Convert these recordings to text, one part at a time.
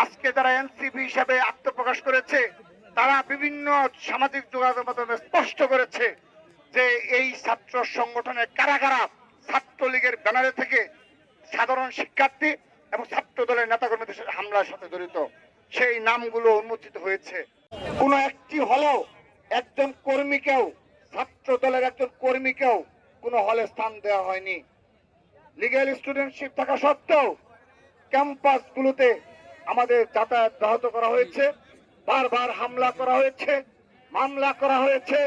আজকে যারা এনসিপি হিসাবে আত্মপ্রকাশ করেছে তারা বিভিন্ন সামাজিক যোগাযোগ মাধ্যমে স্পষ্ট করেছে যে এই ছাত্র সংগঠনের কারা কারা ছাত্রলীগের ব্যানারে থেকে সাধারণ শিক্ষার্থী এবং ছাত্র দলের নেতাকর্মীদের হামলার সাথে জড়িত সেই নামগুলো উন্মোচিত হয়েছে। কোন একটি হলেও একজন কর্মীকেও, ছাত্র দলের একজন কর্মীকেও কোন হলে স্থান দেওয়া হয়নি। লিগ্যাল স্টুডেন্টশিপ থাকা সত্ত্বেও ক্যাম্পাসগুলোতে আমাদের যাতায়াত ব্যাহত করা হয়েছে, বারবার হামলা করা হয়েছে, মামলা করা হয়েছে,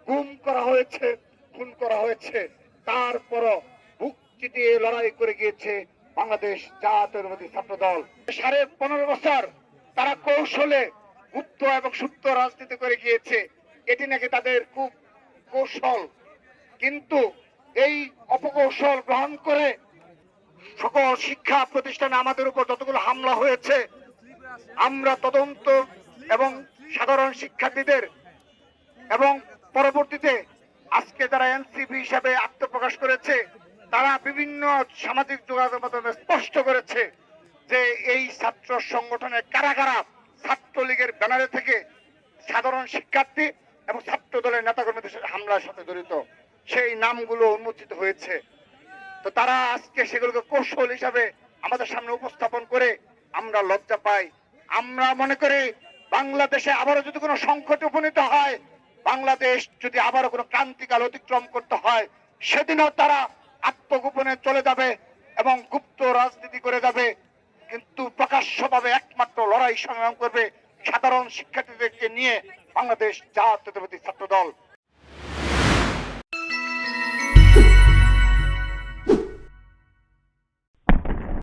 গুম করা হয়েছে, খুন করা হয়েছে। তারপরও বুক চিতিয়ে লড়াই করে গিয়েছে বাংলাদেশ জাতীয়তাবাদী ছাত্র দল। 15.5 বছর তারা কৌশলে গুপ্ত এবং সুপ্ত রাজনীতি করে গিয়েছে, এটি নাকি তাদের খুব কৌশল। কিন্তু এই অপকৌশল গ্রহণ করে সকল শিক্ষা প্রতিষ্ঠানে আমাদের উপর যতগুলো হামলা হয়েছে আমরা তদন্ত এবং সাধারণ শিক্ষার্থীদের এবং পরবর্তীতে আজকে যারা এনসিপি হিসাবে আত্মপ্রকাশ করেছে তারা বিভিন্ন সামাজিক যোগাযোগ মাধ্যমে স্পষ্ট করেছে যে এই ছাত্র সংগঠনের কারা কারা ছাত্রলীগের ব্যানারে থেকে সাধারণ শিক্ষার্থী এবং ছাত্র দলের নেতাকর্মীদের হামলার সাথে জড়িত সেই নামগুলো উন্মোচিত হয়েছে। তো তারা আজকে সেগুলোকে কৌশল হিসাবে আমাদের সামনে উপস্থাপন করে আমরা লজ্জা পাই। আমরা মনে করি বাংলাদেশে আবারও যদি কোনো সংকটে উপনীত হয়, বাংলাদেশ যদি আবারও কোনো ক্রান্তিকাল অতিক্রম করতে হয়, সেদিনও তারা আত্মগোপনে চলে যাবে এবং গুপ্ত রাজনীতি করে যাবে, কিন্তু প্রকাশ্যভাবে একমাত্র লড়াই সংগ্রাম করবে সাধারণ শিক্ষার্থীদেরকে নিয়ে বাংলাদেশ জাতীয়তাবাদী ছাত্র দল।